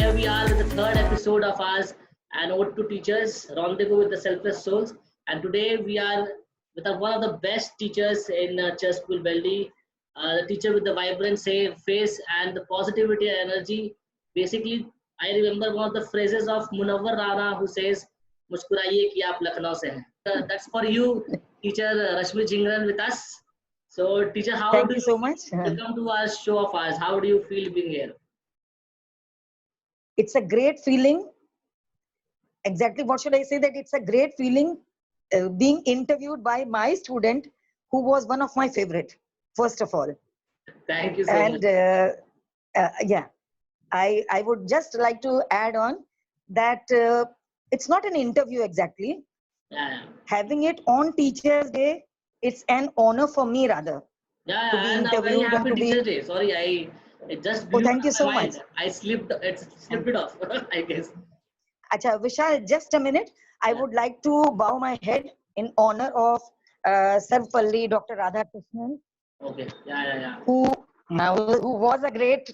here we are with the third episode of ours, an ode to teachers, rendezvous with the selfless souls. And today we are with one of the best teachers in Church School Beldi, the teacher with the vibrant face and the positivity and energy. Basically, I remember one of the phrases of Munawwar Rana who says, "मुस्कुराइए कि आप लखनऊ से हैं." That's for you, teacher Rashmi Jingran with us. So, teacher, how Thank do you you so much. welcome to our show of ours? How do you feel being here? It's a great feeling. Exactly what should I say? That it's a great feeling being interviewed by my student who was one of my favorite, first of all. Thank you so And much. yeah, I would just like to add on that it's not an interview exactly. Yeah. Having it on Teachers' Day, it's an honor for me rather to be And a very interviewed and happy to be. Teacher's Day. Sorry, it just Oh, blew thank out you of my so much. mind. I slipped it off, I guess. Acha, Vishal, just a minute. I Yeah. would like to bow my head in honor of Sarvapalli Dr. Radhakrishnan, Okay. Yeah. who was a great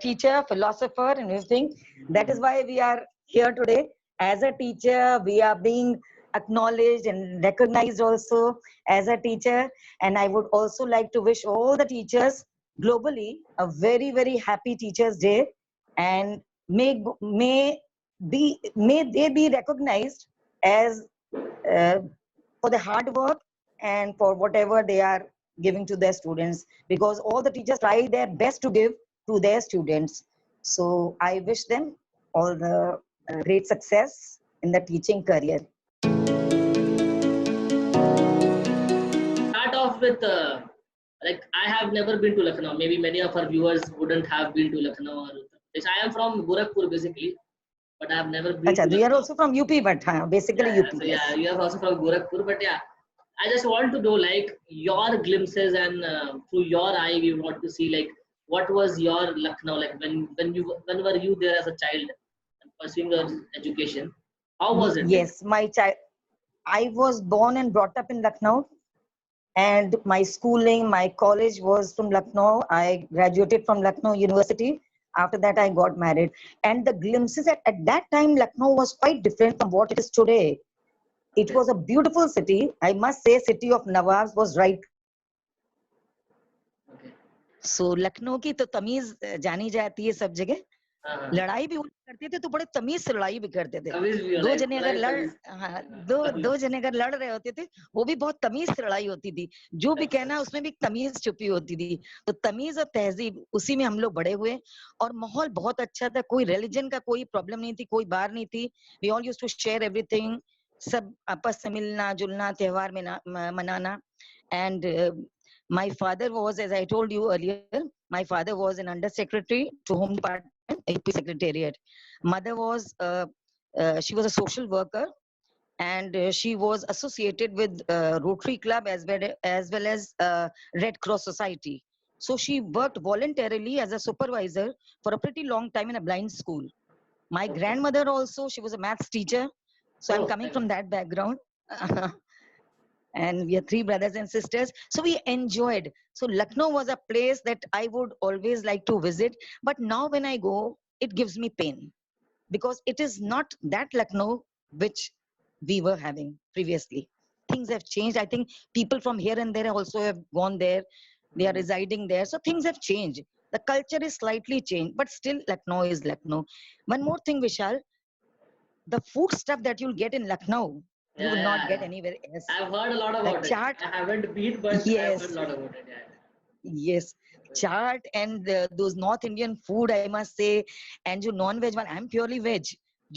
teacher, philosopher, and everything. That is why we are here today. As a teacher, we are being acknowledged and recognized also as a teacher. And I would also like to wish all the teachers globally a very, very happy Teachers' Day. And may they be recognized as for the hard work and for whatever they are giving to their students, because all the teachers try their best to give to their students. So I wish them all the great success in the teaching career. Start off with like I have never been to Lucknow. Maybe many of our viewers wouldn't have been to Lucknow. I am from Gorakhpur basically, but I have never been Acha, to you are Lucknow. also from UP, but basically Yeah. UP, So yes. yeah, you are also from Gorakhpur, but yeah, I just want to know like your glimpses and through your eye, we want to see like what was your Lucknow like when were you there as a child pursuing your education? How was it like? Yes, my child. I was born and brought up in Lucknow, and my schooling, my college was from Lucknow. I graduated from Lucknow University. After that, I got married. And the glimpses at that time, Lucknow was quite different from what it is today. It was a beautiful city. I must say, city of Nawabs was right. Okay. So Lucknow की तो तमीज जानी जाती है सब जगह. लड़ाई भी करते थे तो बड़े तमीज से लड़ाई भी करते थे. दो जने अगर दो जने अगर लड़ रहे होते थे वो भी बहुत तमीज से लड़ाई होती थी. जो भी कहना उसमें भी तमीज छुपी होती थी. तो तमीज और तहजीब उसी में हम लोग बड़े हुए और माहौल बहुत अच्छा था. कोई रिलीजन का कोई प्रॉब्लम नहीं थी, कोई बार नहीं थी. We all used to share everything. सब आपस में मिलना जुलना, त्योहार में मनाना. And my father was, as I told you earlier, my father was an undersecretary to Home Department, AP Secretariat. Mother was, she was a social worker, and she was associated with Rotary Club as well as Red Cross Society. So she worked voluntarily as a supervisor for a pretty long time in a blind school. My grandmother also, she was a maths teacher. So I'm coming from that background. And we are three brothers and sisters, so we enjoyed. So Lucknow was a place that I would always like to visit, but now when I go it gives me pain, because it is not that Lucknow which we were having previously. Things have changed. I think people from here and there also have gone there. They are residing there, so things have changed. The culture is slightly changed, but still Lucknow is Lucknow. One more thing, Vishal, the food stuff that you'll get in Lucknow, you will not get anywhere else. I've heard a lot The about chaat, it. I haven't been, but I've yes, heard a lot about it. yes, chaat and those North Indian food, I must say. And जो non-veg वाले, I'm purely veg.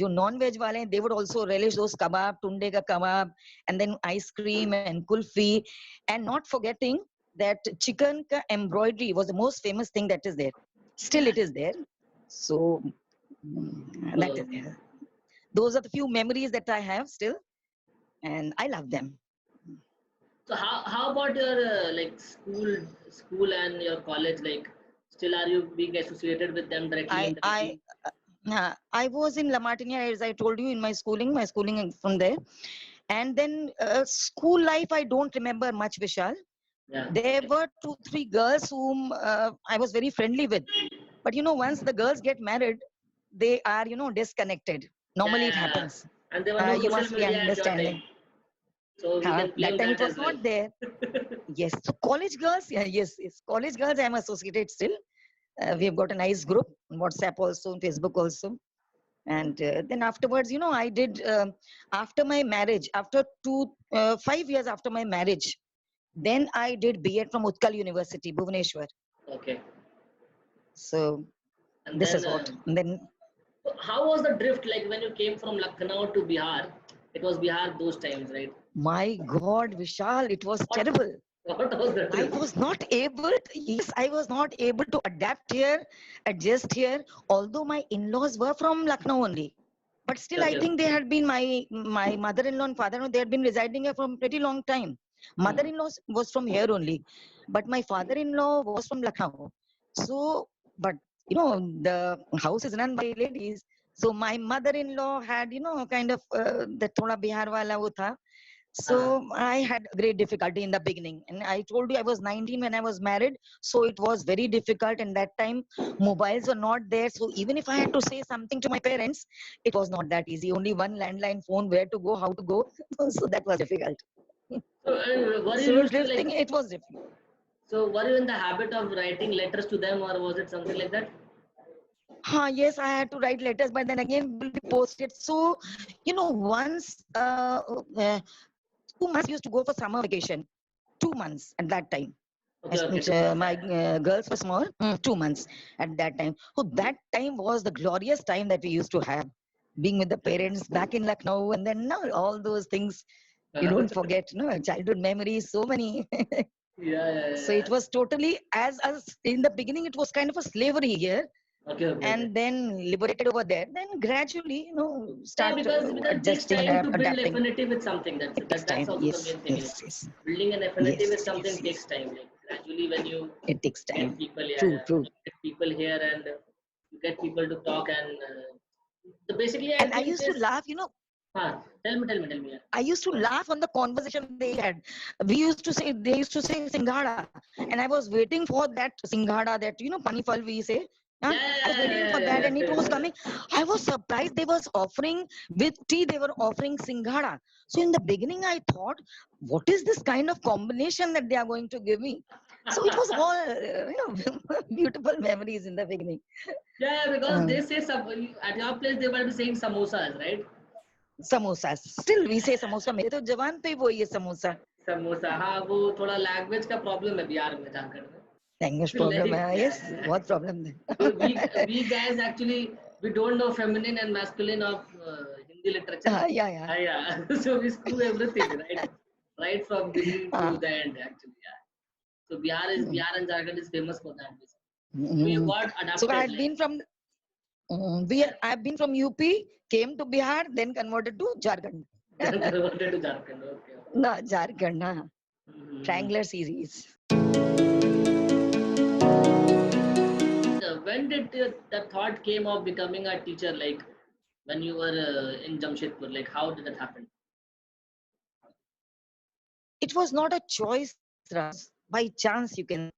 जो non-veg वाले, they would also relish those kebab, tunde ka kebab, and then ice cream and kulfi, and not forgetting that chicken ka embroidery was the most famous thing that is there. Still, it is there. So that is there. Those are the few memories that I have still, and I love them. So how about your like school and your college? Like, still are you being associated with them directly? I was in La Martiniere, as I told you, in my schooling from there. And then school life, I don't remember much, Vishal. Yeah. There were 2-3 girls whom I was very friendly with. But you know, once the girls get married, they are, disconnected. Normally it happens. And there were no You social must be media at your understanding. time. So we can That blame time that it was as well. not there. Yes. So college girls, yes. College girls, I'm associated still. We have got a nice group on WhatsApp also, on Facebook also. And then afterwards, I did, after my marriage, after 5 years after my marriage, then I did B.Ed from Utkal University, Bhubaneswar. Okay. So And this then, is what. And then how was the drift like when you came from Lucknow to Bihar? It was Bihar those times, right? My God, Vishal, it was terrible. What was the drift? I was not able to adapt here, adjust here, although my in-laws were from Lucknow only. But still, I think they had been my mother-in-law and father-in-law, they had been residing here from pretty long time. Mother-in-law was from here only, but my father-in-law was from Lucknow. So, but the house is run by ladies. So my mother-in-law had, kind of the thoda Bihar wala wo tha. So I had great difficulty in the beginning. And I told you I was 19 when I was married. So it was very difficult. And that time mobiles were not there. So even if I had to say something to my parents, it was not that easy. Only one landline phone, where to go, how to go. So that was difficult. So were you So used to drifting, it was difficult. So were you in the habit of writing letters to them, or was it something like that? Yes, I had to write letters, but then again will be posted. So, once 2 months used to go for summer vacation. 2 months at that time. Okay. My girls were small. 2 months at that time. So that time was the glorious time that we used to have, being with the parents back in Lucknow, and then now all those things you don't forget. Childhood memories, so many. Yeah. So it was totally as in the beginning. It was kind of a slavery here. Okay. And then liberated over there. Then gradually, start Because it takes adjusting time to and build adapting. affinity with something. It takes That's time. also the Yes, main thing. yes. Building an affinity with Yes, something yes. takes time. Like gradually, when you It takes get time. people, True. get people here, and you get people to talk, and basically, I And I think used to this. laugh, Tell me. Yeah. I used to laugh on the conversation they had. They used to say Singhada. And I was waiting for that Singhada, that, Pani Fal we say. I was waiting for that, and it was coming. I was surprised they was offering with tea, they were offering Singhada. So in the beginning, I thought, what is this kind of combination that they are going to give me? So it was all, beautiful memories in the beginning. Yeah, because they say at your place they might be saying samosas, right? Samosas. Still we say samosa. मेरे तो जवान पे वो ये samosa. Samosa हाँ वो थोड़ा language का प्रॉब्लम है बिहार में झारखंड में Language problem, yes, what problem then? we guys actually we don't know feminine and masculine of Hindi literature. Yeah. So we screw everything right from beginning to the end actually. Yeah. So Bihar and Jharkhand is famous for that. So you got adapted. So I've been from I've been from UP, came to Bihar, then converted to Jharkhand. Converted to Jharkhand. Okay. No, Jharkhand, Triangular series. When did the thought came of becoming a teacher? Like when you were in Jamshedpur, like how did that happen? It was not a choice, Ras. By chance, you can.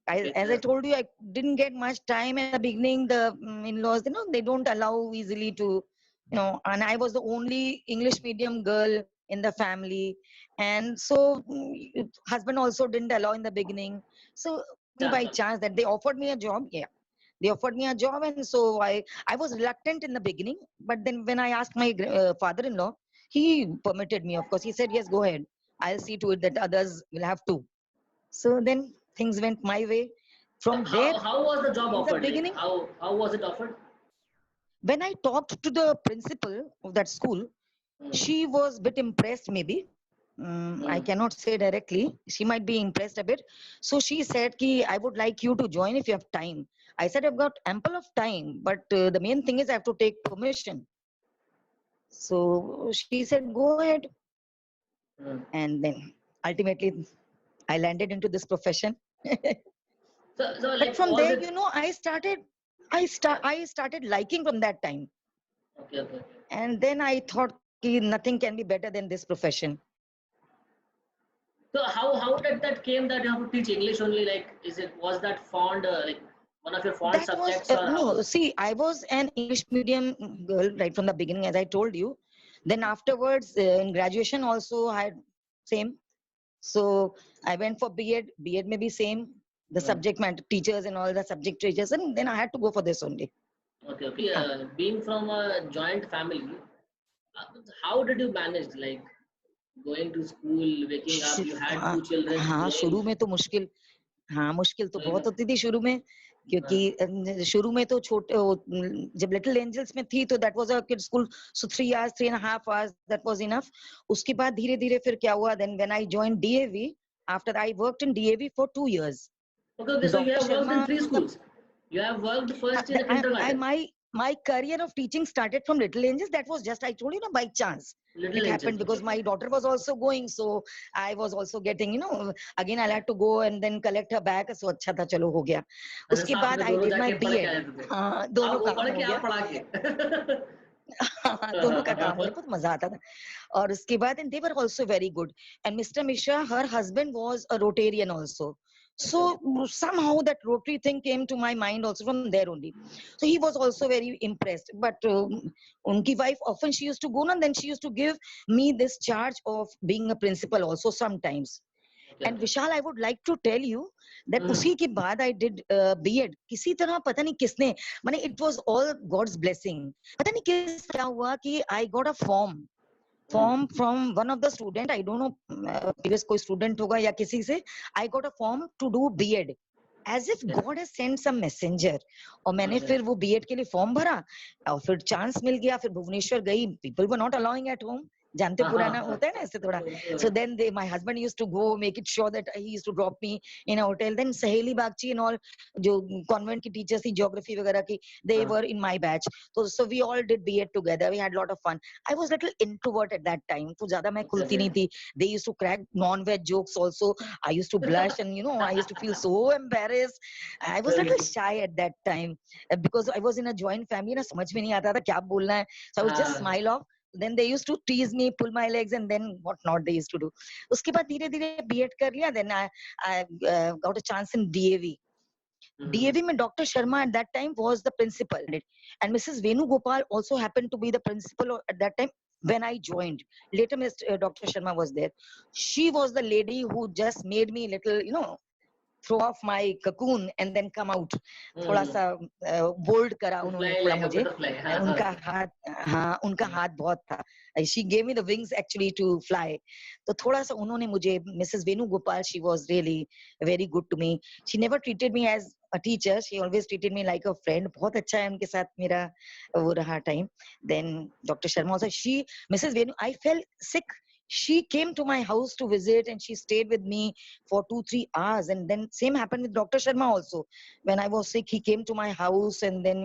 As I told you, I didn't get much time at the beginning. The in-laws, they don't allow easily to, and I was the only English medium girl in the family. And so husband also didn't allow in the beginning. So by chance that they offered me a job. Yeah. They offered me a job, and so I was reluctant in the beginning. But then when I asked my father-in-law, he permitted me. Of course, he said, "Yes, go ahead. I'll see to it that others will have to." So then things went my way. From there, how was the job offered? The beginning, like, how was it offered? When I talked to the principal of that school, she was a bit impressed. Maybe I cannot say directly. She might be impressed a bit. So she said, "Ki I would like you to join if you have time." I said, "I've got ample of time, but the main thing is I have to take permission." So she said, "Go ahead." And then ultimately, I landed into this profession. But from there, I started liking from that time. Okay. And then I thought nothing can be better than this profession. So how did that came that you have to teach English only? Like, was that fond? Like, one of your fond subjects? No, see, I was an English medium girl right from the beginning, as I told you. Then afterwards, in graduation also, I had same. So I went for B.Ed. B.Ed may be same. The subject matter teachers and all the subject teachers, and then I had to go for this only. Okay. Being from a joint family, how did you manage? Like going to school, waking up, you had 2 children. हाँ, शुरू में तो मुश्किल, हाँ मुश्किल तो बहुत होती थी शुरू में, क्योंकि शुरू में तो छोटे जब लिटिल एंजल्स में थी तो that was a kid school, so 3 hours 3.5 hours that was enough. उसके बाद धीरे धीरे फिर क्या हुआ, then when I joined DAV, after I worked in DAV for 2 years. Okay, so you have worked in 3 schools. You have worked first in kindergarten. My career of teaching started from Little Angels. That was just, I told you, by chance. It happened because my daughter was also going, so I was also getting, again I had to go and then collect her back. So अच्छा था, चलो हो गया. उसके बाद I did my B.Ed. हाँ, दोनों काम हो गया. दोनों का काम हो गया, बहुत मजा आता था. और उसके बाद, and they were also very good. And Mr. Mishra, her husband was a Rotarian also. So somehow that Rotary thing came to my mind also from there only. So he was also very impressed. But unki wife, often she used to go, and then she used to give me this charge of being a principal also sometimes. And Vishal, I would like to tell you that उसी के बाद I did B.Ed. किसी तरह पता नहीं किसने, माने it was all God's blessing. पता नहीं किस क्या हुआ कि I got a form from one of the student, I don't know, previous कोई student होगा या किसी से, I got a form to do B.Ed. As if God has sent some messenger. और मैंने फिर वो B.Ed के लिए फॉर्म भरा और फिर चांस मिल गया, फिर भुवनेश्वर गई. People were not allowing at home. जानते पुराना होता है ना ऐसे थोड़ा. So then my husband used to go make it sure that he used to drop me in a hotel. Then सहेली बागची and all, जो convent की teachers थी geography वगैरह की, they were in my batch. So we all did B.Ed together. We had a lot of fun. I was little introvert at that time. तो ज़्यादा मैं खुलती नहीं थी. They used to crack non-veg jokes also. I used to blush and I used to feel so embarrassed. I was a little shy at that time because I was in a joint family. ना समझ में नहीं आता था क्या बोलना है. So I would just smile off. Then they used to tease me, pull my legs, and then what not they used to do. उसके बाद धीरे धीरे B.Ed कर लिया. Then I got a chance in DAV. DAV में Dr. Sharma at that time was the principal, and Mrs. Venu Gopal also happened to be the principal at that time when I joined. Later, Dr. Sharma was there. She was the lady who just made me little, throw off my cocoon and then come out. थोड़ा सा bold करा उन्होंने थोड़ा मुझे. उनका हाथ बहुत था. She gave me the wings actually to fly. तो थोड़ा सा उन्होंने मुझे, Mrs. Venu Gopal, she was really very good to me. She never treated me as a teacher. She always treated me like a friend. बहुत अच्छा है उनके साथ मेरा वो रहा time. Then Dr. Sharma also, Mrs. Venu, I fell sick. She came to my house to visit and she stayed with me for 2-3 hours. And then same happened with Dr. Sharma also. When I was sick, he came to my house and then,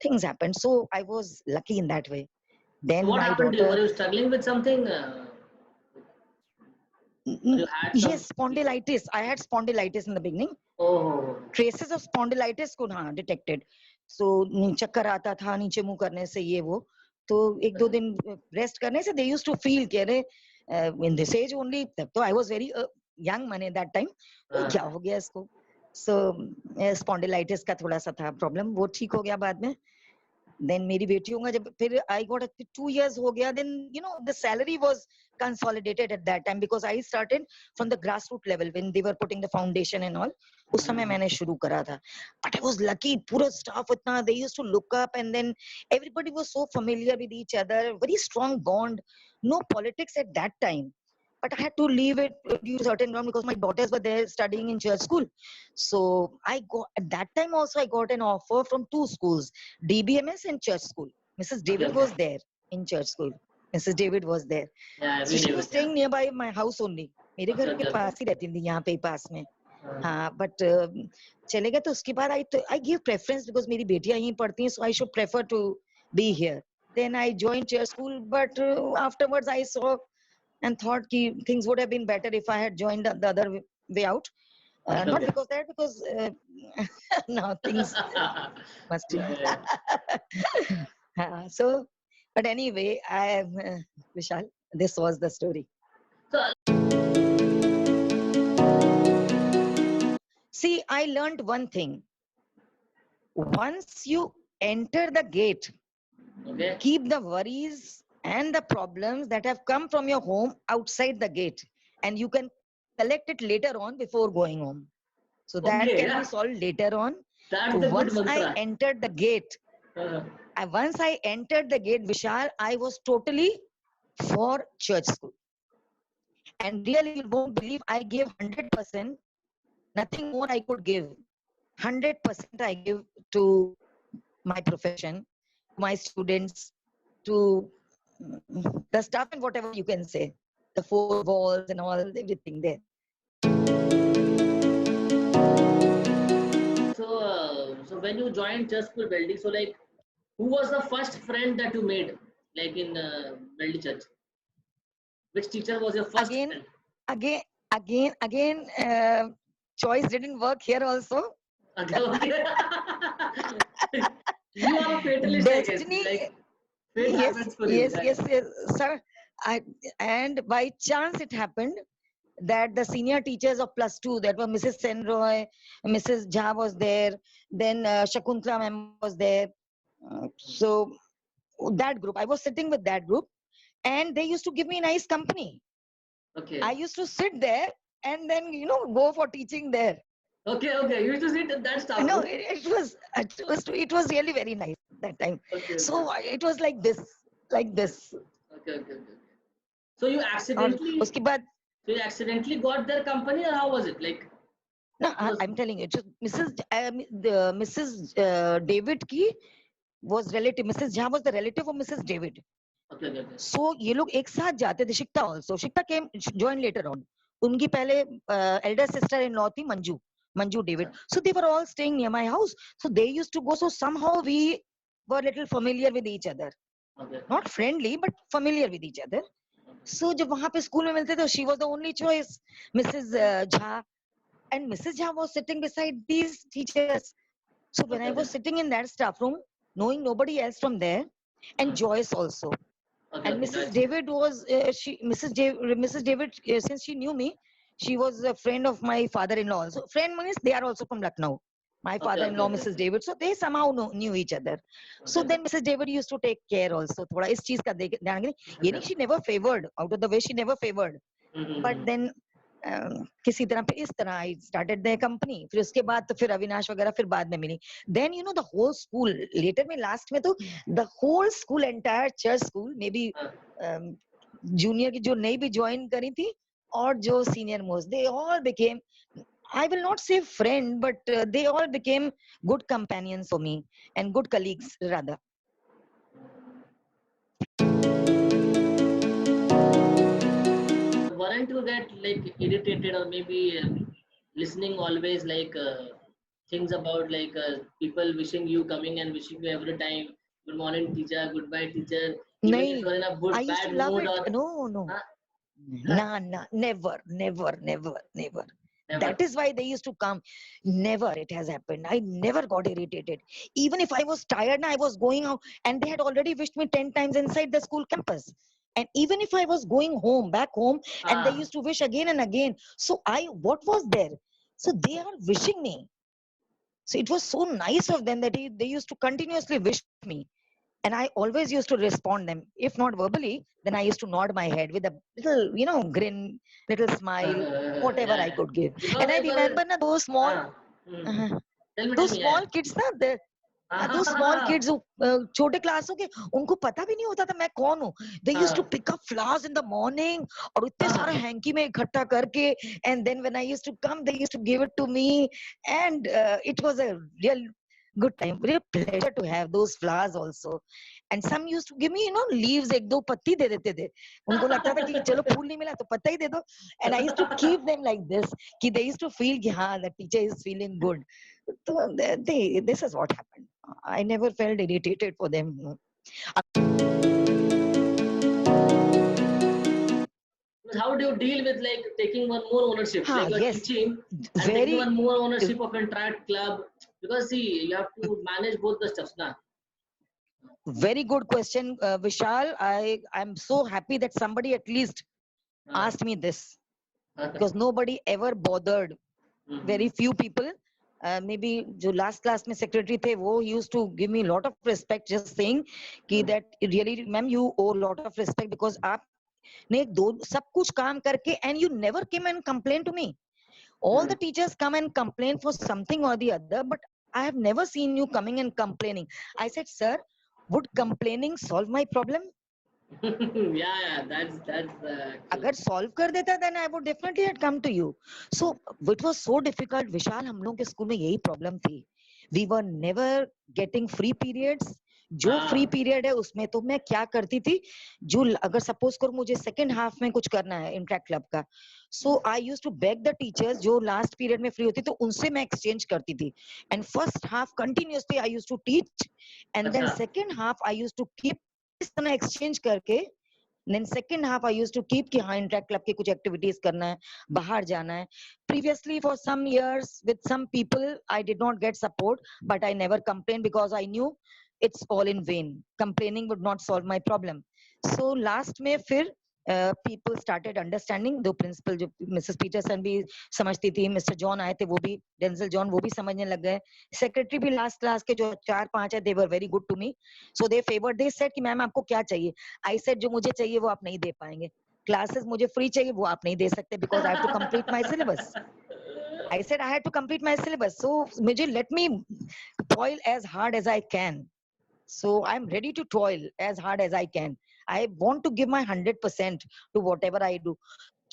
things happened. So I was lucky in that way. Then so what happened to you? Were you struggling with something? Yes, spondylitis. I had spondylitis in the beginning. Oh. Traces of spondylitis को detected. So चक्कर आता था नीचे मुंह करने से ये वो. तो 1-2 दिन रेस्ट करने से they used to feel कि अरे in this age only, तब तो I was very young मैंने that time, क्या हो गया इसको. So spondylitis का थोड़ा सा था प्रॉब्लम, वो ठीक हो गया बाद में. Then मेरी बेटियों का जब फिर I got 2 years हो गया, then the salary was consolidated at that time because I started from the grassroots level when they were putting the foundation and all. उस समय मैंने शुरू करा था. But I was lucky, पूरा staff इतना, they used to look up and then everybody was so familiar with each other, very strong bond, no politics at that time. But I had to leave it due to certain ground because my daughters were there studying in church school. So at that time also I got an offer from 2 schools, DBMS and church school. Mrs. David was there in church school. Mrs. David was there. Yeah, so she was staying nearby my house only. मेरे घर के पास ही रहती थी, यहाँ पे पास में. हाँ, but चले गए तो उसके बाद I give preference because मेरी बेटियां यहीं पढ़ती हैं, so I should prefer to be here. Then I joined church school, but afterwards I saw and thought things would have been better if I had joined the other way out. Not because that, because now things must. So, but anyway, I am Vishal. This was the story. See, I learned one thing. once you enter the gate, Okay. keep the worries and the problems that have come from your home outside the gate, and you can collect it later on before going home. So that Okay, can yeah. be solved later on. That's So the good once I mantra. entered the gate, once I entered the gate, Vishal, I was totally for church school. And really, you won't believe, I gave 100%, nothing more I could give. 100% I give to my profession, my students, to the stuff and whatever you can say, the four walls and all, everything there. So when you joined Church School Welding, so like, who was the first friend that you made, like in Welding Church? Which teacher was your first friend? Again, choice didn't work here also. Okay. You are a fatalist, Destiny, I guess. Like, fate yes, happens for you. yes, sir. And by chance it happened that the senior teachers of +2, that were Mrs. Senroy, Mrs. Jha was there, then Shakuntala ma'am was there. So that group, I was sitting with that group, and they used to give me nice company. Okay. I used to sit there and then go for teaching there. Okay. You used to sit in that staff No, room? it was really very nice that time. Okay. So it was like this. Okay. So you और accidentally, उसके बाद got their company, or how was it? Like, no, was I'm telling you, just Mrs. David की was relative. Mrs. Jha was the relative of Mrs. David. okay. So ये लोग एक साथ जाते थे. Shikta also. Shikta came joined later on. उनकी पहले elder sister in law थी Manju David. So they were all staying near my house. So they used to go. So somehow we were little familiar with each other. Okay. Not friendly, but familiar with each other. So जब वहाँ पे school में मिलते थे, she was the only choice, Mrs. Jha. And Mrs. Jha was sitting beside these teachers. So when I was sitting in that staff room, knowing nobody else from there, and Joyce also. Okay, And okay, Mrs. nice. David was Mrs. David, since she knew me, she was a friend of my father-in-law also. Friend means they are also from Lucknow. My father-in-law, okay. Mrs. David, so they somehow knew each other. So then Mrs. David used to take care also. थोड़ा इस चीज का ध्यान रखनी. ये नहीं, she never favored, out of the way she never favored. But then किसी तरह पे इस तरह I started their company. फिर उसके बाद तो फिर अविनाश वगैरह फिर बाद में मिली. Then the whole school, later में last में तो the whole school, entire church school, maybe junior की जो नई भी join करी थी और जो senior most, they all became, I will not say friend, but they all became good companions for me and good colleagues rather. Weren't you get like irritated, or maybe listening always like things about like people wishing you coming and wishing you every time good morning teacher, goodbye teacher, even if you're in a I used bad to love mood, it. or No. Nah, never. never. That is why they used to come. Never it has happened. I never got irritated. Even if I was tired and I was going out, and they had already wished me 10 times inside the school campus. And even if I was going back home, and they used to wish again and again. So what was there? So they are wishing me. So it was so nice of them that they used to continuously wish me. And I always used to respond them. If not verbally, then I used to nod my head with a little, grin, little smile, whatever I could give. Because And I like remember those small, tell those me, small kids those small kids who छोटे क्लासों के, उनको पता भी नहीं होता था मैं कौन हूँ. They used to pick up flowers in the morning और इतने सारे हैंकी में इकट्ठा करके, and then when I used to come, they used to give it to me, and it was a real good time, real pleasure to have those flowers also. And some used to give me leaves, एक दो पत्ती दे देते थे. उनको लगता था कि चलो फूल नहीं मिला तो पत्ता ही दे दो. And I used to keep them like this, कि they used to feel कि हाँ, the teacher is feeling good. So this is what happened. I never felt irritated for them. How do you deal with like taking one more ownership, like you're Yes, teaching and taking one more ownership of entire club? Because see, you have to manage both the stuffs now. Very good question, Vishal. I'm so happy that somebody at least asked me this, because nobody ever bothered. Very few people maybe जो last class में secretary थे वो used to give me lot of respect, just saying कि that really ma'am you owe lot of respect because आपने सब कुछ काम करके and you never came and complained to me. All the teachers come and complain for something or the other, but I have never seen you coming and complaining. I said, sir, would complaining solve my problem? Yeah, that's अगर solve कर देता then I would definitely had come to you. So it was so difficult. विशाल हम लोगों के school में यही problem थी. We were never getting free periods. जो फ्री पीरियड है उसमें तो मैं क्या करती थी, जो अगर सपोज करो मुझे सेकंड हाफ में कुछ करना है इंटरेक्ट क्लब का, so I used to beg the teachers जो लास्ट पीरियड में फ्री होती तो उनसे मैं एक्सचेंज करती थी, and first half continuously I used to teach, and then second half I used to keep इस तरह एक्सचेंज करके, then second half I used to keep कि हाँ इंटरेक्ट क्लब की कुछ एक्टिविटीज करना है, बाहर जाना है. Previously for some years with some people I did not get support, but I never complained because I knew it's all in vain. Complaining would not solve my problem. So last में फिर people started understanding. दो principal जो Mrs Peterson भी समझती थी, mister John आए थे वो भी, डेंजल जॉन वो भी समझने लग गए, सेक्रेटरी भी लास्ट क्लास के जो 4-5 है, they were very good to me. So they favored, they said कि मैम आपको क्या चाहिए. I said जो मुझे चाहिए वो आप नहीं दे पाएंगे. क्लासेस मुझे फ्री चाहिए वो आप नहीं दे सकते because I have to complete my syllabus. I said I had to complete my syllabus. So मुझे let me toil as hard as I can. So I'm ready to toil as hard as I can. I want to give my 100% to whatever I do.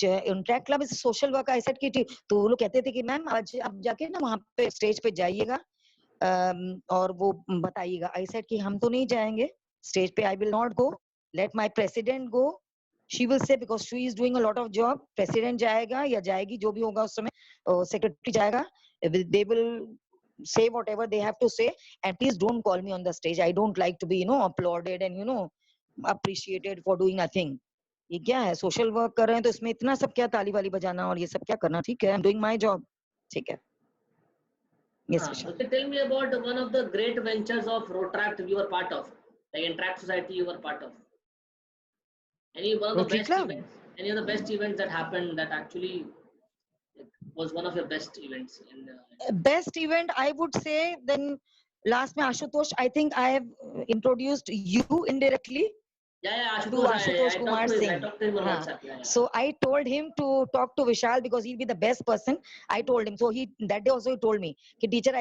Interact club is social work. I said कि तो वो लोग कहते थे कि ma'am आज आप जाके ना वहाँ पे स्टेज पे जाइएगा और वो बताइएगा. आई सेड कि हम तो नहीं जाएंगे स्टेज पे, I will not go, let my president go, she will say because she is doing a lot of job. President जाएगा या जाएगी जो भी होगा उस समय, सेक्रेटरी जाएगा, they will say whatever they have to say, and please don't call me on the stage. I don't like to be applauded and appreciated for doing a thing. ये क्या है, सोशल वर्क कर रहे हैं तो इसमें इतना सब क्या ताली वाली बजाना और ये सब क्या करना. ठीक है, I am doing my job. ठीक है. Yes, okay, tell me about one of the great ventures of Rotract you were part of, like Interact Society you were part of. Any one of the best events, any of the best events that happened that actually was one of your best events in best event I would say then last mein Ashutosh, I think I have introduced you indirectly. Ashutosh Kumar Singh. I talked to him on WhatsApp. So I told him to talk to Vishal because he'll be the best person. I told him. So that day also he told me, teacher,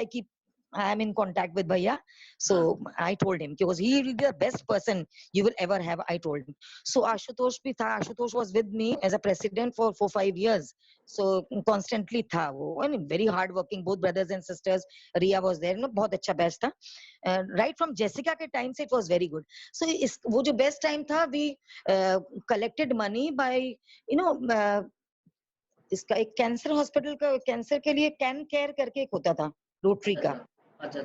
I am in contact with Bhaiya. So I told him because he will be the best person you will ever have. I told him. So Ashutosh bhi tha. Ashutosh was with me as a president for 4-5 years. So constantly tha wo. And very hard working, both brothers and sisters. Riya was there. बहुत अच्छा best था. Right from Jessica के time से it was very good. So वो जो best time था, we collected money by इसका एक कैंसर हॉस्पिटल का, कैंसर के लिए कैन केयर करके एक होता था रोटरी का. अच्छा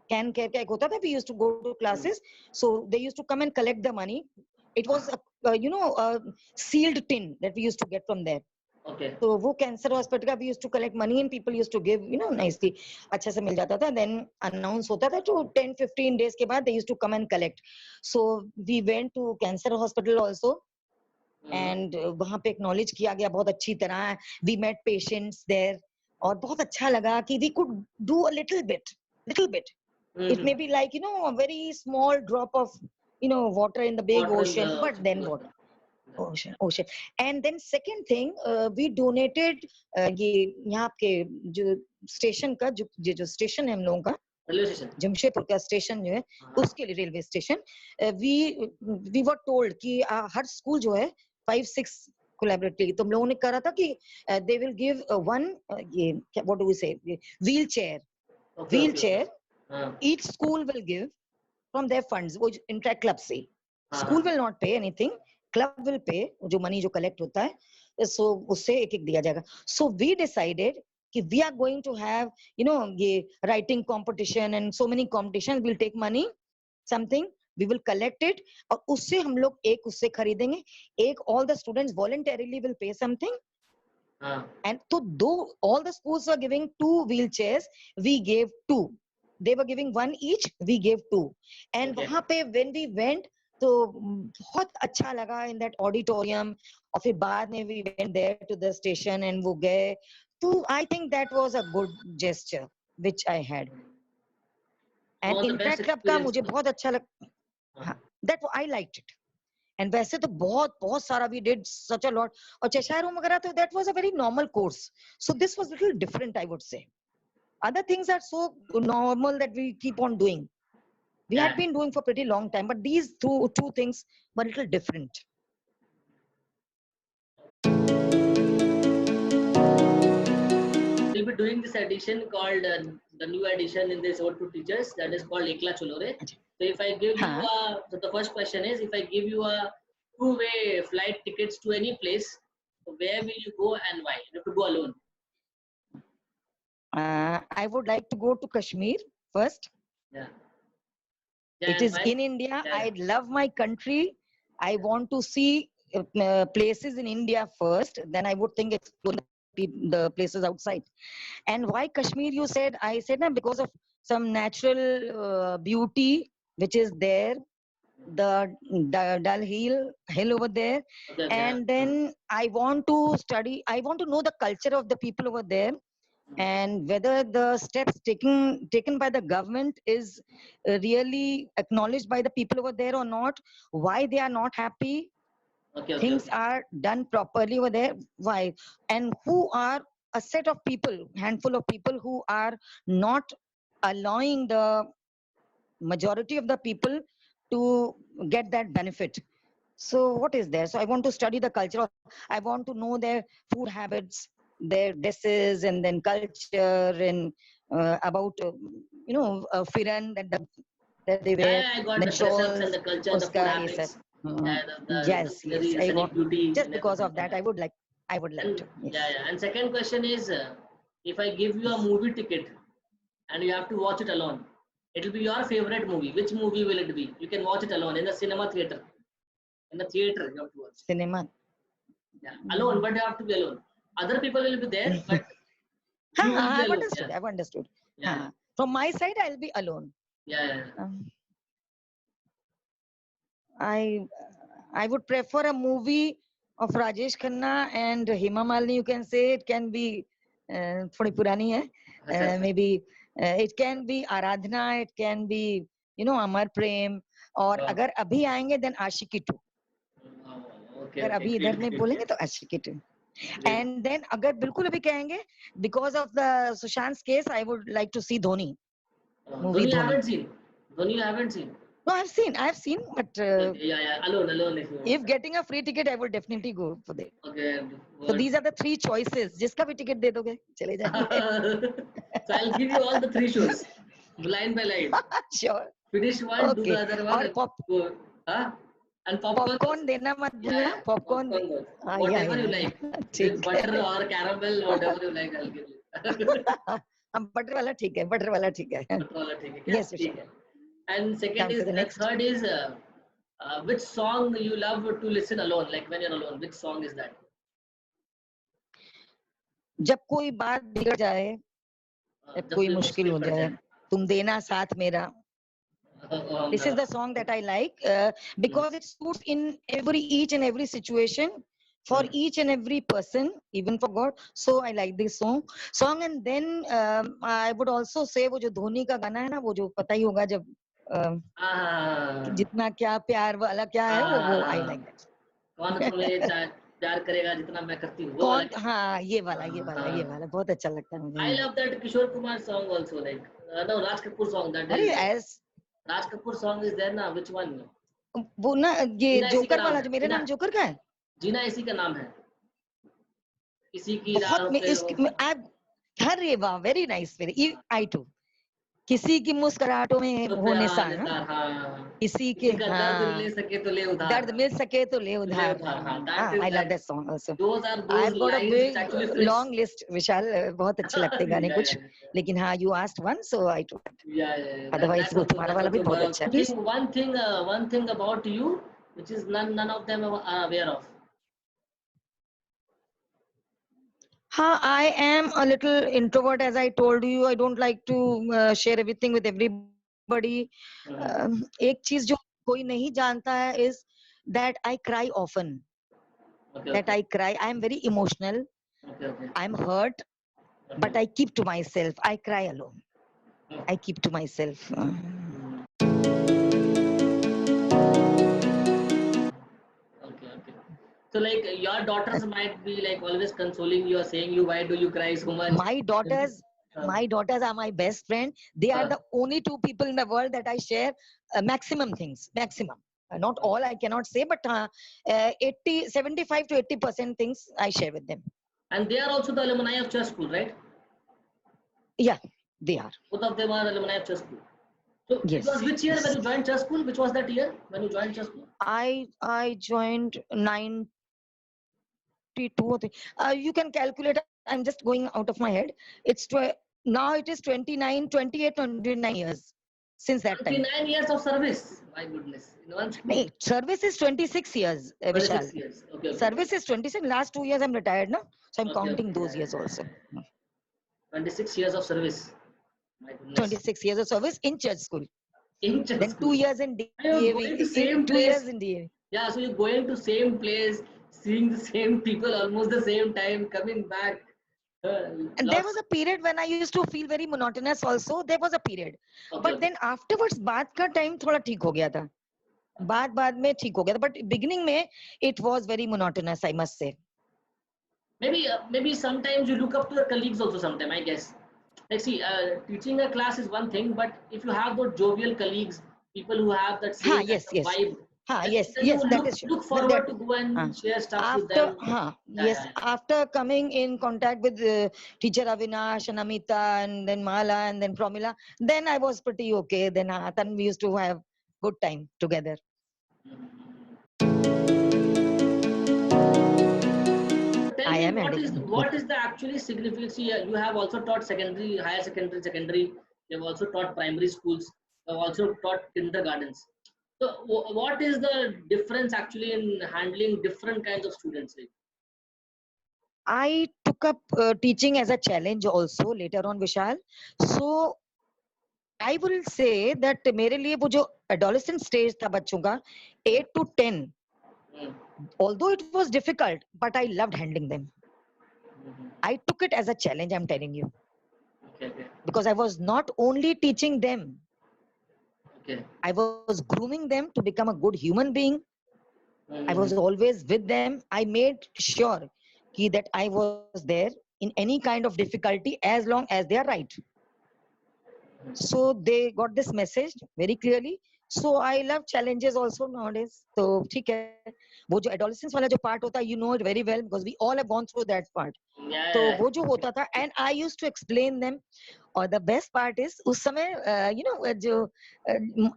कैन केयर का एक होता था. We used to go to classes, so they used to come and collect the money. It was a sealed tin that we used to get from there. Okay. तो वो cancer hospital का we used to collect money and people used to give nicely, अच्छा से मिल जाता था. Then announce होता था तो 10-15 days के बाद they used to come and collect. So we went to cancer hospital also. And वहाँ पे acknowledge किया गया बहुत अच्छी तरह. We met patients there और बहुत अच्छा लगा कि we could do a little bit. It may be like a very small drop of water in the big ocean, but then what? Ocean. And then second thing, we donated ये यहाँ के जो station का जो station है हम लोगों का, जमशेदपुर का स्टेशन जो है उसके लिए railway station, we were told कि हर स्कूल जो है 5-6 collaboratively तो हम लोगों ने करा था कि they will give one ये what do we say, wheelchair. Each school will give from their funds. वो इंटरेक्ट क्लब से, school will not pay anything, club will pay जो मनी जो कलेक्ट होता है, so उससे एक दिया जाएगा. So we decided कि we are going to have ये writing competition and so many competitions. We'll take money something, we will collect it और उससे हम लोग एक उससे खरीदेंगे, एक all the students voluntarily will pay something. And so though all the schools were giving 2 wheelchairs, we gave 2. They were giving 1 each, we gave 2. And वहाँ पे when we went तो बहुत अच्छा लगा in that auditorium. और फिर बाद में we went there to the station and वो गए. तो I think that was a good gesture. which I had. And One of the best Impact Club का experience. मुझे बहुत अच्छा लग, हाँ, that I liked it. And वैसे तो बहुत सारा we did such a lot. और Cheshire Home वगैरह तो that was a very normal course. So this was little different, I would say. Other things are so normal that we keep on doing. We had been doing for pretty long time, but these two things were a little different. We'll be doing this edition called the new edition in this O2 Teachers, that is called Ekla Cholore. So if I give you so the first question is, if I give you a two-way flight tickets to any place, so where will you go and why? You have to go alone. I would like to go to Kashmir first. It is in India. I love my country. I want to see places in India first. Then I would think explore the places outside. And why Kashmir? You said. I said because of some natural beauty which is there. The Dal hill over there. And then I want to study. I want to know the culture of the people over there. And whether the steps taken by the government is really acknowledged by the people over there or not, why they are not happy, things are done properly over there, why, and who are a set of people, handful of people who are not allowing the majority of the people to get that benefit. So what is there? So I want to study the culture. I want to know their food habits, their dresses, and then culture, and about Firan that they wear. I got the dress-ups and the culture, the food habits. Yes, I want, beauty just because of that, I would like to. Yes. And second question is, if I give you a movie ticket and you have to watch it alone, it will be your favorite movie. Which movie will it be? You can watch it alone in the cinema theater. In the theater, you have to watch. Cinema. Yeah, alone, but you have to be alone. Other people will be there, but you will be I've alone. understood. I've understood. From my side, I'll be alone. I would prefer a movie of Rajesh Khanna and Hema Malini. You can say it can be थोड़ी पुरानी है. Maybe it can be Aradhana. It can be Amar Prem. और अगर अभी आएंगे then Ashiki 2. अगर अभी इधर में बोलेंगे तो Ashiki 2. And then अगर बिल्कुल अभी कहेंगे, because of the Sushant's case, I would like to see Dhoni. Movie Dhoni. Dhoni you haven't seen. No, I've seen, but alone. If getting a free ticket, I would definitely go for that. Okay. So these are the three choices. जिसका भी ticket दे दोगे, चले जाएंगे. So I'll give you all the three shows, line by line. Sure. Finish one, do the other one. And popcorn देना मत भूलना. Popcorn. Whatever you like. Butter or caramel, whatever you like, I'll give you. Butter वाला ठीक है. Butter वाला ठीक है. Yes, sure. And third is which song you love to listen alone, like when you're alone, which song is that? जब कोई बात बिगड़ जाए, जब कोई मुश्किल हो जाए, तुम देना साथ मेरा. This is the song that I like because it suits in each and every situation for each and every person, even for God. So I like this song. And then I would also say वो जो धोनी का गाना है ना, वो जो पता ही होगा जब जितना क्या प्यार वाला क्या है वो I like that. कौन तुम्हें प्यार करेगा जितना मैं करती हूँ. कौन, हाँ, ये वाला बहुत अच्छा लगता है मुझे. I love that Kishore Kumar song also, like no, Raj Kapoor song that is. Raj Kapoor song is there ना, which one? वो ना ये जोकर वाला जो मेरे नाम जोकर का है. जीना इसी का नाम है. इसी की राह अरे वाह, very nice, very. I too. किसी की मुस्कुराहटों में हो निशान, किसी के दर्द मिल सके तो ले उधार. दर्द मिल सके तो ले उधार. I love that song also. I've got a big long list, विशाल. बहुत अच्छे लगते गाने कुछ, लेकिन हाँ, you asked one, so I took it. Otherwise वो तुम्हारा वाला भी बहुत अच्छा है. One thing about you which is none of them are aware of. I am a little introvert, as I told you. I don't like to share everything with everybody. एक चीज जो कोई नहीं जानता है is that I cry often. I cry. I am very emotional. I am hurt, but I keep to myself. I cry alone. I keep to myself. Okay. So like your daughters might be like always consoling you or saying you, why do you cry so much? My daughters are my best friend. They are the only two people in the world that I share maximum things. Maximum. Not all, I cannot say, but 75 to 80% things I share with them. And they are also the alumni of church school, right? Yeah, they are. Both of them are alumni of church school. So yes, it was which year when you joined church school? Which was that year when you joined church school? I joined 92 or 3. You can calculate. I'm just going out of my head. It's now it is 29, 28, 29 years since that 29 time. years of service. My goodness. No, service is 26 years, 26 Vishal. years. Okay. Service is 26. Last 2 years I'm retired now. So I'm counting those years also. 26 years of service. My goodness. 26 years of service in church school. In church then school. 2 years in DAV. 2 years in DAV. Yeah, so you're going to same place, seeing the same people almost the same time, coming back. And there was a period when I used to feel very monotonous also. There was a period. But then afterwards, baad ka time thoda theek ho gaya tha. Baad mein theek ho gaya tha. But beginning mein, it was very monotonous, I must say. Maybe sometimes you look up to your colleagues also sometime, I guess. Like see, teaching a class is one thing, but if you have those jovial colleagues, people who have that same vibe, that is true. Look forward to go and share stuff with them. After coming in contact with teacher Avinash and Amita and then Mala and then Pramila, then I was pretty okay. Then we used to have good time together. Tell me what is the actually significance? You have also taught secondary, higher secondary. You have also taught primary schools. You have also taught kindergartens. So what is the difference actually in handling different kinds of students? I took up teaching as a challenge also later on, Vishal. So I will say that मेरे लिए वो जो adolescent stage था बच्चों का 8 to 10, although it was difficult, but I loved handling them. I took it as a challenge, I'm telling you. Because I was not only teaching them, I was grooming them to become a good human being. I was always with them. I made sure that I was there in any kind of difficulty as long as they are right. So they got this message very clearly. So I love challenges also nowadays. So ठीक है, वो जो adolescence वाला जो part होता है, you know it very well because we all have gone through that part. तो वो जो होता था, and I used to explain them. और the best part is उस समय you know जो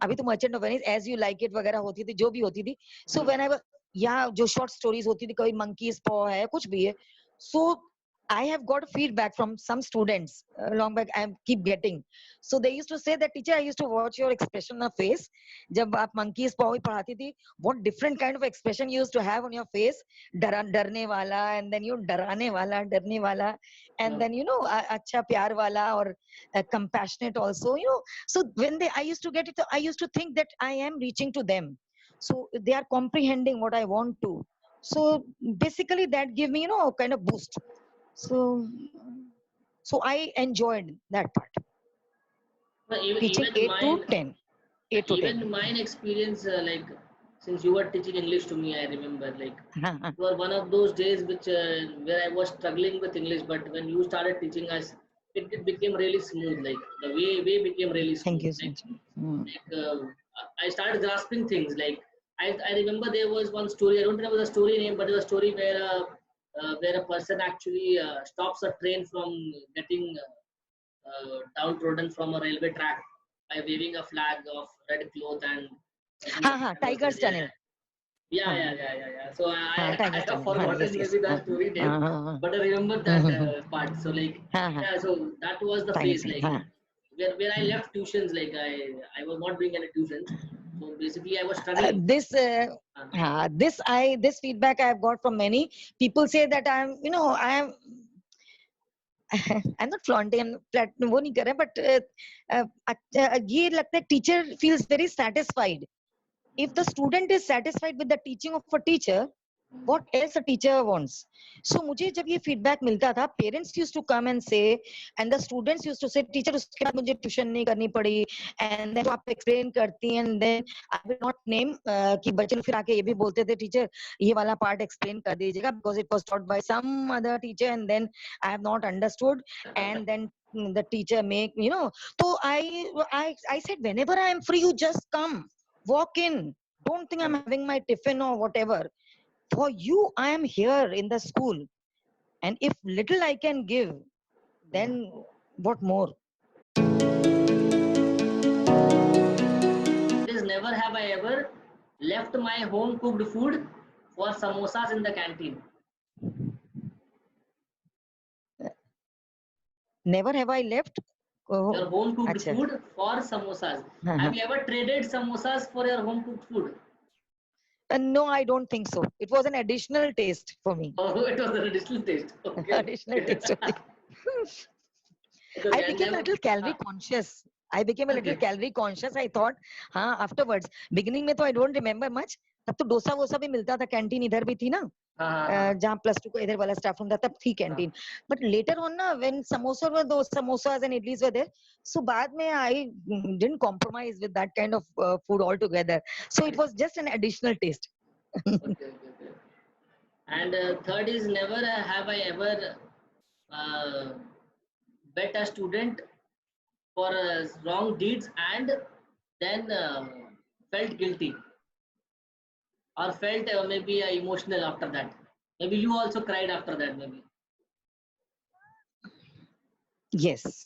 अभी तो Merchant of Venice, As You Like It वगैरह होती थी, जो भी होती थी. So whenever या जो short stories होती थी, कभी Monkey's Paw है, कुछ भी है. So I have got feedback from some students long back. I keep getting. So they used to say that teacher, I used to watch your expression of face. जब आप Monkey's Paw पढ़ाती थी, what different kind of expression you used to have on your face? डरने वाला, and then you डराने वाला, डरने वाला, and then you know अच्छा प्यार वाला और compassionate also. You know, so when I used to get it, I used to think that I am reaching to them. So they are comprehending what I want to. So basically that gave me kind of boost. So I enjoyed that part. Teaching 8 to 10. Even mine experience, like since you were teaching English to me, I remember like it was one of those days where I was struggling with English, but when you started teaching us, it became really smooth. Like the way became really smooth. Thank you. I started grasping things. Like I remember there was one story. I don't remember the story name, but it was a story where a person actually stops a train from getting downtrodden from a railway track by waving a flag of red cloth and Tiger's Tunnel. Yeah. So I have forgotten maybe that story name, but I remember that part. So like so that was the phase like where I left tuitions. Like I was not doing any tuitions. So basically I was struggling. This feedback I have got from many people. Say that I'm not flaunting, I'm flat, वो नहीं कर रहे, but ये लगता है teacher feels very satisfied. If the student is satisfied with the teaching of a teacher, What else a teacher wants? So मुझे जब ये feedback मिलता था, parents used to come and say, and the students used to say, teacher उसके बाद मुझे tuition नहीं करनी पड़ी, and then आप explain करती, and then I will not name कि बच्चे लोग फिर आके ये भी बोलते थे, teacher ये वाला part explain कर दीजिएगा, because it was taught by some other teacher, and then I have not understood, and then the teacher make, you know. So I said, whenever I am free, you just come, walk in. Don't think I'm having my tiffin or whatever. For you, I am here in the school. And if little I can give, then what more? It is never have I ever left my home cooked food for samosas in the canteen. Never have I left your home cooked food for samosas. Have you ever traded samosas for your home cooked food? No, I don't think so. It was an additional taste for me. Oh, it was an additional taste. Okay. Additional taste. I became a little calorie conscious. I became a little calorie conscious. I thought, afterwards. Beginning में तो I don't remember much. तब तो डोसा वोसा भी मिलता था, canteen इधर भी थी ना, जहाँ +2 को इधर वाला स्टाफ रूम था, तब थी कैंटीन. But later on ना, when those samosas and idlis were there, so बाद में I didn't compromise with that kind of food altogether. So it was just an additional taste. Okay. And third is, never have I ever bet a student for wrong deeds and then felt guilty or felt maybe emotional after that. Maybe you also cried after that, maybe. Yes.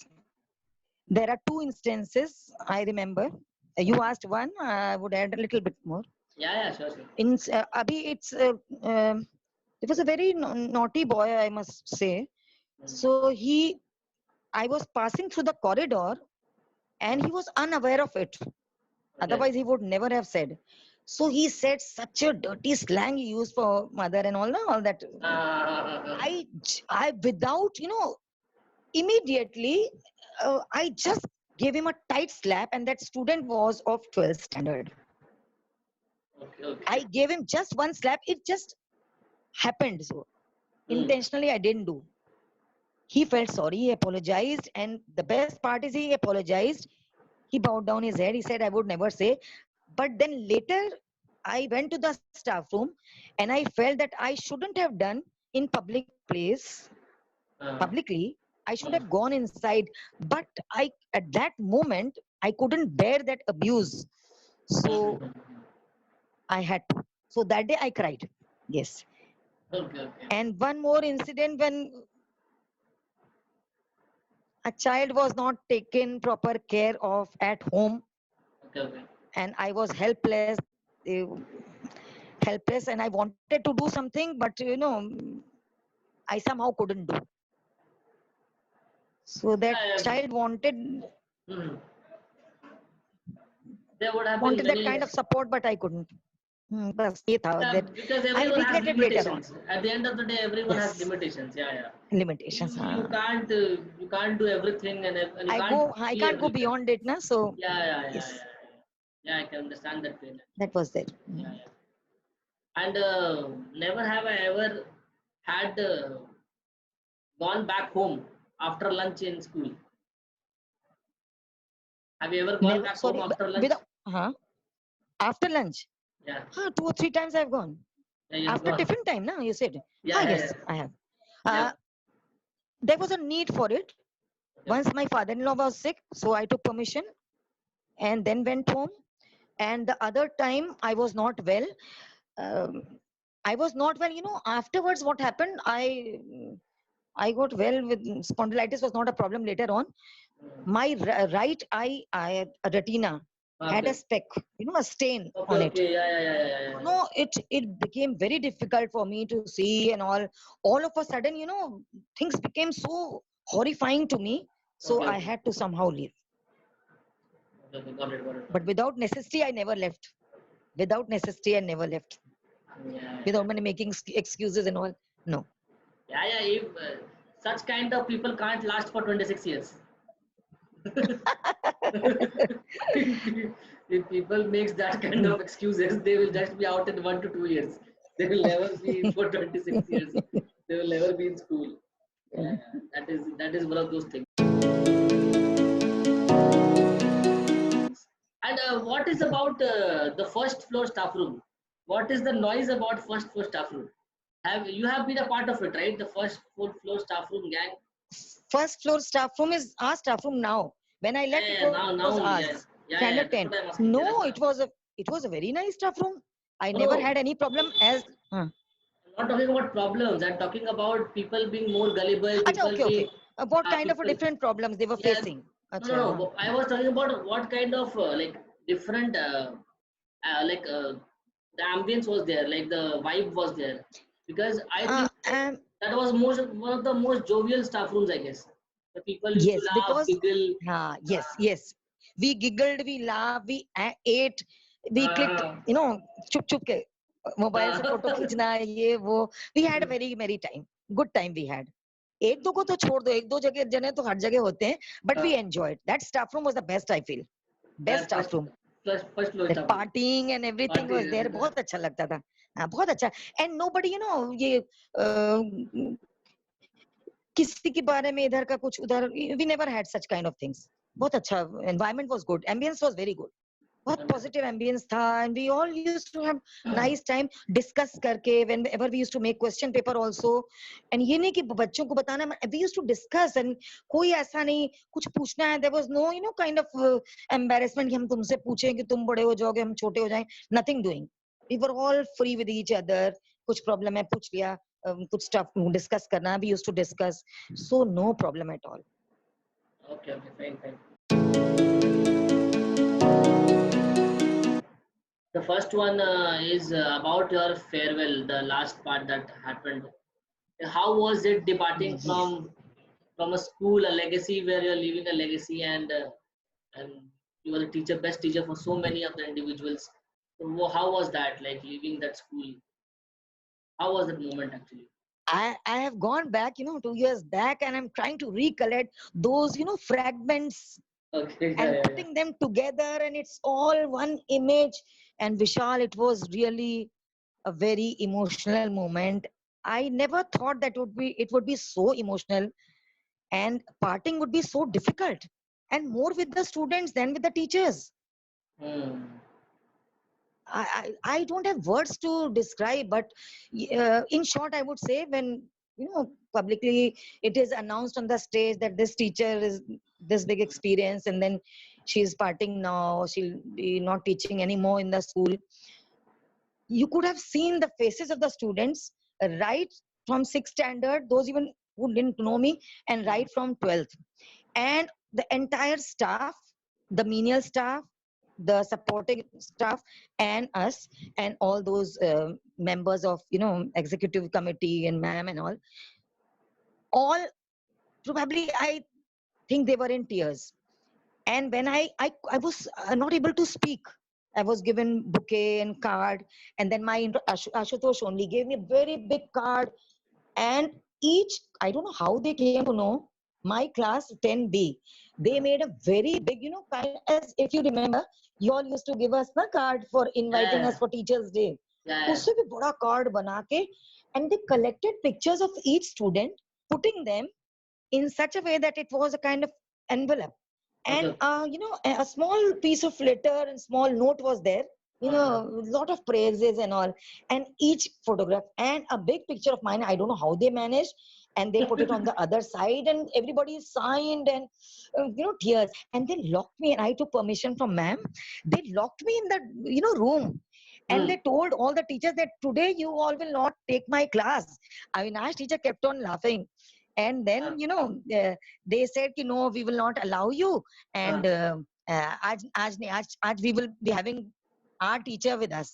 There are 2 instances I remember. You asked one, I would add a little bit more. Yeah, sure. Abhi, it was a very naughty boy, I must say. So I was passing through the corridor and he was unaware of it. Otherwise, he would never have said. So he said such a dirty slang he used for mother and all that. I without, immediately, I just gave him a tight slap, and that student was of 12th standard. Okay. I gave him just one slap. It just happened. So intentionally, I didn't do. He felt sorry. He apologized. And the best part is he apologized. He bowed down his head. He said, I would never say. But then later, I went to the staff room and I felt that I shouldn't have done in public place, publicly. I should have gone inside. But at that moment, I couldn't bear that abuse. So I had to. So that day I cried. Yes. Okay. And one more incident when a child was not taken proper care of at home. Okay. And I was helpless and I wanted to do something, but I somehow couldn't do. So that child wanted that kind of support, but I couldn't. Because everyone has limitations. At the end of the day, everyone has limitations. Limitations. You can't do everything, and I can't go beyond it, na. So yeah, I can understand that pain. That was it. Yeah. And never have I ever had gone back home after lunch in school. Have you ever gone back home after lunch? After lunch? Yeah. 2 or 3 times I've gone. After tiffin time, na, you said? Yes, I have. There was a need for it. Once my father-in-law was sick, so I took permission and then went home. And the other time I was not well. Afterwards what happened, I got well with spondylitis, was not a problem later on. My right eye, retina, had a speck, a stain on it. Yeah. It became very difficult for me to see and all. All of a sudden, things became so horrifying to me. So I had to somehow leave. Got it. But without necessity, I never left. Without necessity, I never left. Without making excuses and all. No. Yeah. If such kind of people can't last for 26 years. If people makes that kind of excuses, they will just be out in 1 to 2 years. They will never be for 26 years. They will never be in school. Yeah, that is one of those things. And what is about the first floor staff room? What is the noise about first floor staff room? Have been a part of it, right? The first floor staff room gang. First floor staff room is our staff room now. When I left, Yeah, it yeah, was now ours. only, yeah. Standard That's 10. what I'm asking. Yeah, No, that's what it was a very nice staff room. I no, never no. had any problem as. I'm not talking about problems. I'm talking about people being more gullible. Acha, People okay, okay. being What kind of a people. different problems they were Yeah, facing? no, no, Acha, no. I was talking about what kind of like different like the ambience was there, like the vibe was there, because I think so and that was one of the most jovial staff rooms, I guess. The people used to yes, laugh, because giggle. yes, yes. We giggled, we laughed, we ate, we clicked, Uh, chup chup ke mobile se photo uh, खींचना ये वो. We had a very merry time. Good time we had. एक दो को तो छोड़ दो, एक दो जगह जने तो हर जगह होते हैं, but we enjoyed. That staff room was the best, I feel. Best that staff room. first floor That staff room. partying and everything Party was there. बहुत अच्छा लगता था. हाँ, बहुत अच्छा. And nobody, ये किसी के बारे में इधर का कुछ उधर. We never had such kind of things. बहुत अच्छा. Environment was good. Ambience was very good. बहुत positive ambience था, and we all used to have nice time discuss करके whenever we used to make question paper also. And ये नहीं कि बच्चों को बताना, we used to discuss, and कोई ऐसा नहीं कुछ पूछना है. There was no kind of embarrassment कि हम तुमसे पूछें कि तुम बड़े हो जाओगे हम छोटे हो जाएं. Nothing doing. We were all free with each other. कुछ problem है पूछ लिया, कुछ stuff discuss करना, we used to discuss. So no problem at all. Okay, okay, fine, fine. The first one is about your farewell, the last part that happened. How was it departing Yes. from a school, a legacy where you're leaving a legacy, and you were the teacher, best teacher for so many of the individuals. So how was that, like leaving that school? How was that moment actually? I have gone back, 2 years back, and I'm trying to recollect those, fragments Okay, yeah, and yeah, yeah. putting them together, and it's all one image. And Vishal, it was really a very emotional moment. I never thought that it would be so emotional, and parting would be so difficult, and more with the students than with the teachers. Hmm. I don't have words to describe, but in short, I would say when publicly it is announced on the stage that this teacher is this big experience, and then she is parting now. She'll be not teaching anymore in the school. You could have seen the faces of the students right from sixth standard, those even who didn't know me, and right from 12th, and the entire staff, the menial staff, the supporting staff, and us, and all those members of executive committee and ma'am and all probably I think they were in tears. And when I was not able to speak, I was given bouquet and card, and then my Ashutosh only gave me a very big card, and each, I don't know how they came to know my class 10B. They made a very big, kind, as if you remember, you all used to give us the card for inviting Yeah, us for Teachers Day. yeah, yeah. उससे भी बड़ा card बना के, and they collected pictures of each student, putting them in such a way that it was a kind of envelope. Okay, And okay. a small piece of letter and small note was there, Uh-huh. a lot of praises and all, and each photograph and a big picture of mine. I don't know how they managed, and they put it on the other side, and everybody signed, and tears. And they locked me, and I took permission from ma'am. They locked me in the room, and Hmm. they told all the teachers that today you all will not take my class. Avinash teacher kept on laughing, and then Uh, they said कि no, we will not allow you, uh, and आज we will be having our teacher with us.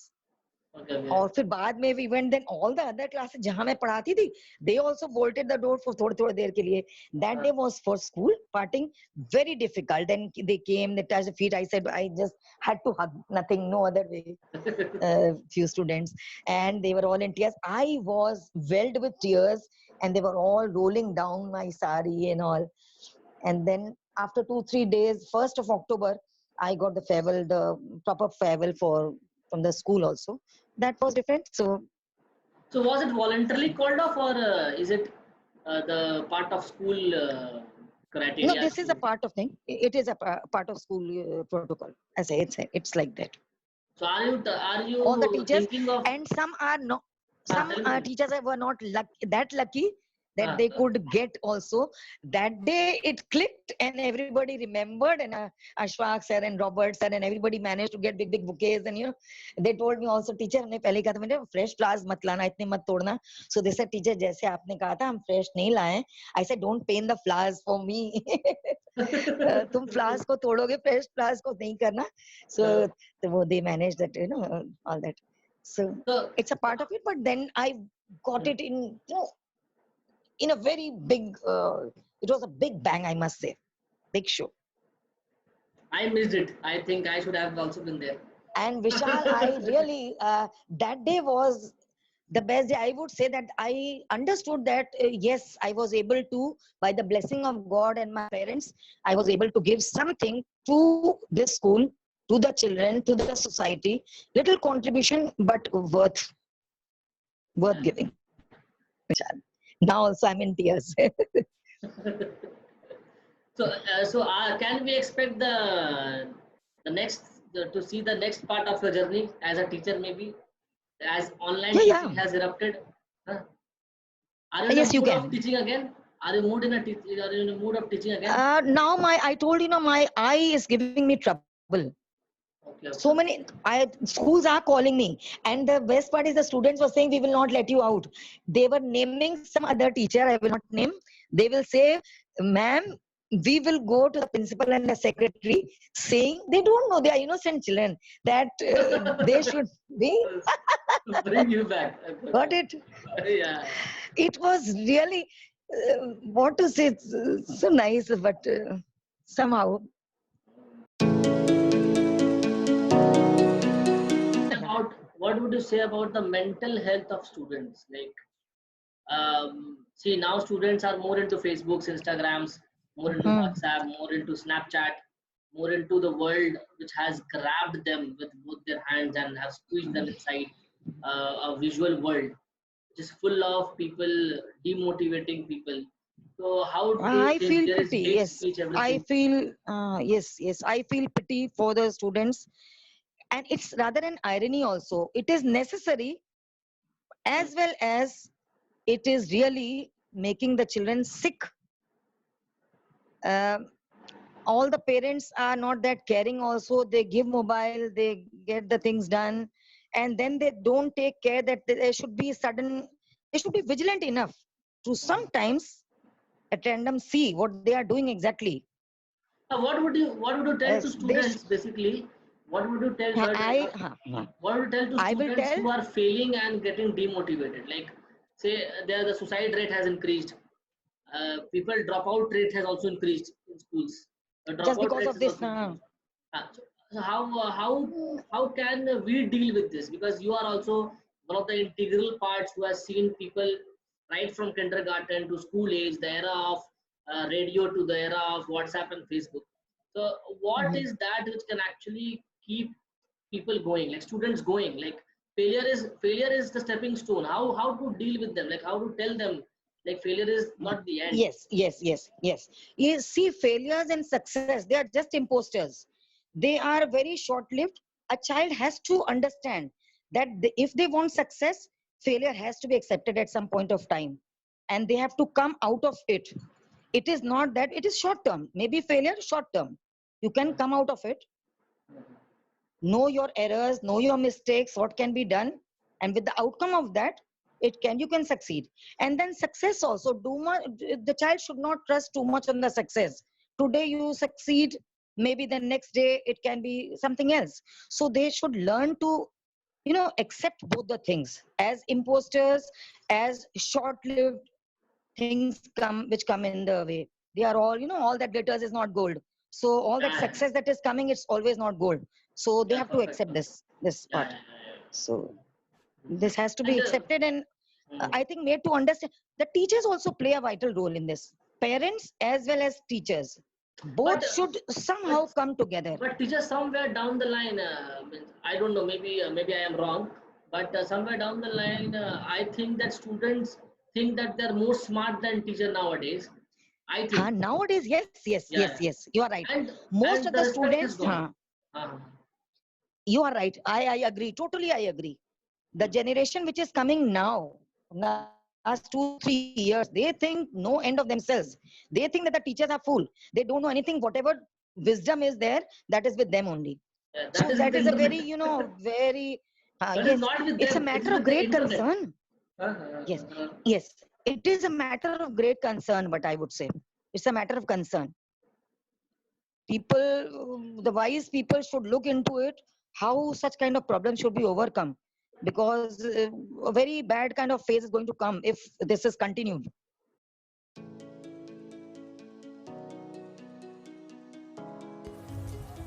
okay, okay. और फिर बाद में we went, then all the other classes जहाँ मैं पढ़ाती थी, they also bolted the door for थोड़ी देर के लिए. That day was for school parting, very difficult. Then they came, they touched the feet. I said I just had to hug, nothing, no other way. Few students, and they were all in tears. I was welled with tears, and they were all rolling down my sari and all. And then after 2-3 days, 1st of October, I got the farewell, the proper farewell from the school also. That was different. So So was it voluntarily called off, or is it the part of school No, criteria this is a to? part of thing. It is a part of school protocol. I say it's like that. So are All the you teachers, thinking of? and some are not, some Tell me. teachers were not that lucky that Uh, they could get also. That day it clicked and everybody remembered, and Ashfaq sir and Robert sir and everybody managed to get big bouquets, and they told me also, teacher हमने पहले कहा था मैंने fresh flowers मत लाना, इतने मत तोड़ना. So they said, teacher जैसे आपने कहा था हम fresh नहीं लाए. I said, don't paint the flowers for me. तुम flowers को तोड़ोगे, fresh flowers को नहीं करना. So they managed that, all that. So it's a part of it, but then I got it in a very big, it was a big bang, I must say. Big show. I missed it. I think I should have also been there. And Vishal, I really, that day was the best day. I would say that I understood that, yes, I was able to, by the blessing of God and my parents, I was able to give something to this school, to the children, to the society. Little contribution, but worth giving. Vishal. Now also I'm in tears. So can we expect the next to see the next part of your journey as a teacher, maybe as online teaching has erupted? Huh? Are you in Yes, a mood of teaching again? Are you in a mood of teaching again? Now I told my eye is giving me trouble. Okay. So many schools are calling me, and the best part is the students were saying, we will not let you out. They were naming some other teacher, I will not name. They will say, ma'am, we will go to the principal and the secretary, saying they don't know, they are innocent children, that they should be bring you back. Got it? Yeah. It was really, what to say, so nice, but somehow. What would you say about the mental health of students? Like, see, now students are more into Facebooks, Instagrams, more into WhatsApp, more into Snapchat, more into the world which has grabbed them with both their hands and have squeezed them inside a visual world, which is full of people demotivating people. So how do you I think feel there is pity. hate Yes, speech, everything? I feel yes. I feel pity for the students, and it's rather an irony also. It is necessary, as well as it is really making the children sick. All the parents are not that caring also. They give mobile, they get the things done, and then they don't take care that there should be they should be vigilant enough to sometimes at random see what they are doing exactly. What would you tell to students basically? What would you tell what would you tell to students who are failing and getting demotivated? Like, say the suicide rate has increased, people dropout rate has also increased in schools. Just because of this. So how can we deal with this? Because you are also one of the integral parts who has seen people right from kindergarten to school age, the era of radio to the era of WhatsApp and Facebook. So what is that which can actually keep people going, like students going? Like failure is the stepping stone. How to deal with them? Like how to tell them like failure is not the end? Yes. You see, failures and success, they are just imposters. They are very short-lived. A child has to understand that if they want success, failure has to be accepted at some point of time, and they have to come out of it. It is not that it is short term. Maybe failure short term. You can come out of it. Know your errors, know your mistakes, what can be done, and with the outcome of that, you can succeed. And then success also, the child should not trust too much on the success. Today you succeed, maybe the next day it can be something else. So they should learn to accept both the things, as imposters, as short-lived things which come in the way. They are all, all that glitters is not gold. So all that success that is coming, it's always not gold. So they have to accept this part. So this has to be accepted, and I think made to understand. The teachers also play a vital role in this. Parents as well as teachers, both should somehow come together. But teachers somewhere down the line, I don't know, maybe I am wrong. but somewhere down the line, I think that students think that they're more smart than teacher nowadays. I think. Nowadays, Yeah, yeah. yes. You are right. And Most of the the respect is students, gone. Uh, you are right. I agree. Totally, I agree. The generation which is coming now, last 2-3 years, they think no end of themselves. They think that the teachers are fool. They don't know anything. Whatever wisdom is there, that is with them only. yeah, So with that the is a very, internet. very, That is yes, not with it's a them. It is matter of with the great internet. concern. Yes, it is a matter of great concern, but I would say it's a matter of concern. People, the wise people should look into it, how such kind of problems should be overcome, because a very bad kind of phase is going to come if this is continued.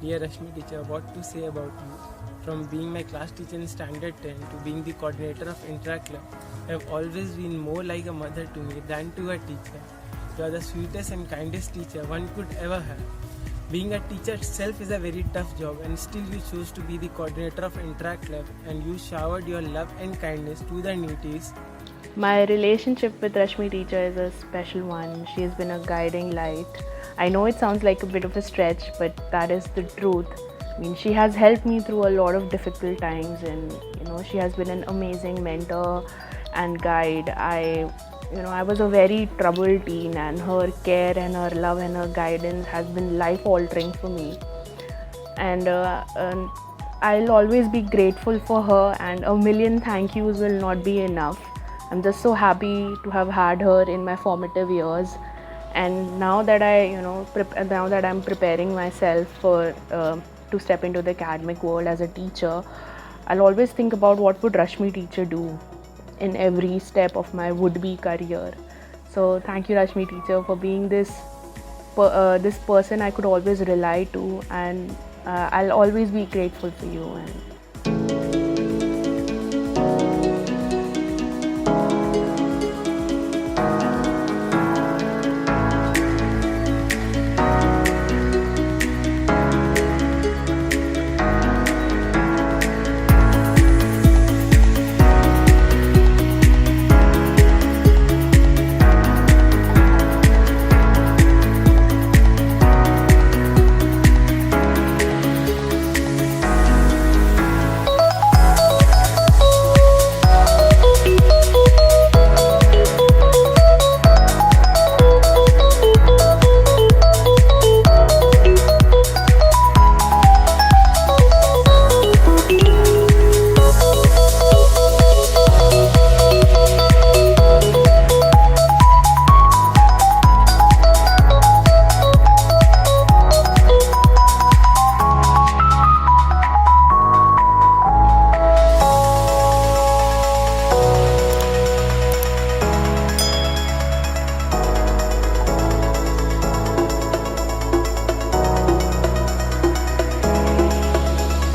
Dear Rashmi teacher, what to say about you? From being my class teacher in Standard 10 to being the coordinator of Interact Club, you have always been more like a mother to me than to a teacher. You are the sweetest and kindest teacher one could ever have. Being a teacher itself is a very tough job, and still you chose to be the coordinator of Interact Club, and you showered your love and kindness to the needies. My relationship with Rashmi teacher is a special one. She has been a guiding light. I know it sounds like a bit of a stretch, but that is the truth. I mean, she has helped me through a lot of difficult times, and she has been an amazing mentor and guide. I was a very troubled teen, and her care and her love and her guidance has been life altering for me. And I'll always be grateful for her, and a million thank yous will not be enough. I'm just so happy to have had her in my formative years. And now that now that I'm preparing myself for to step into the academic world as a teacher, I'll always think about what would Rashmi teacher do in every step of my would-be career. So thank you, Rashmi teacher, for being this person I could always rely to, and I'll always be grateful for you. And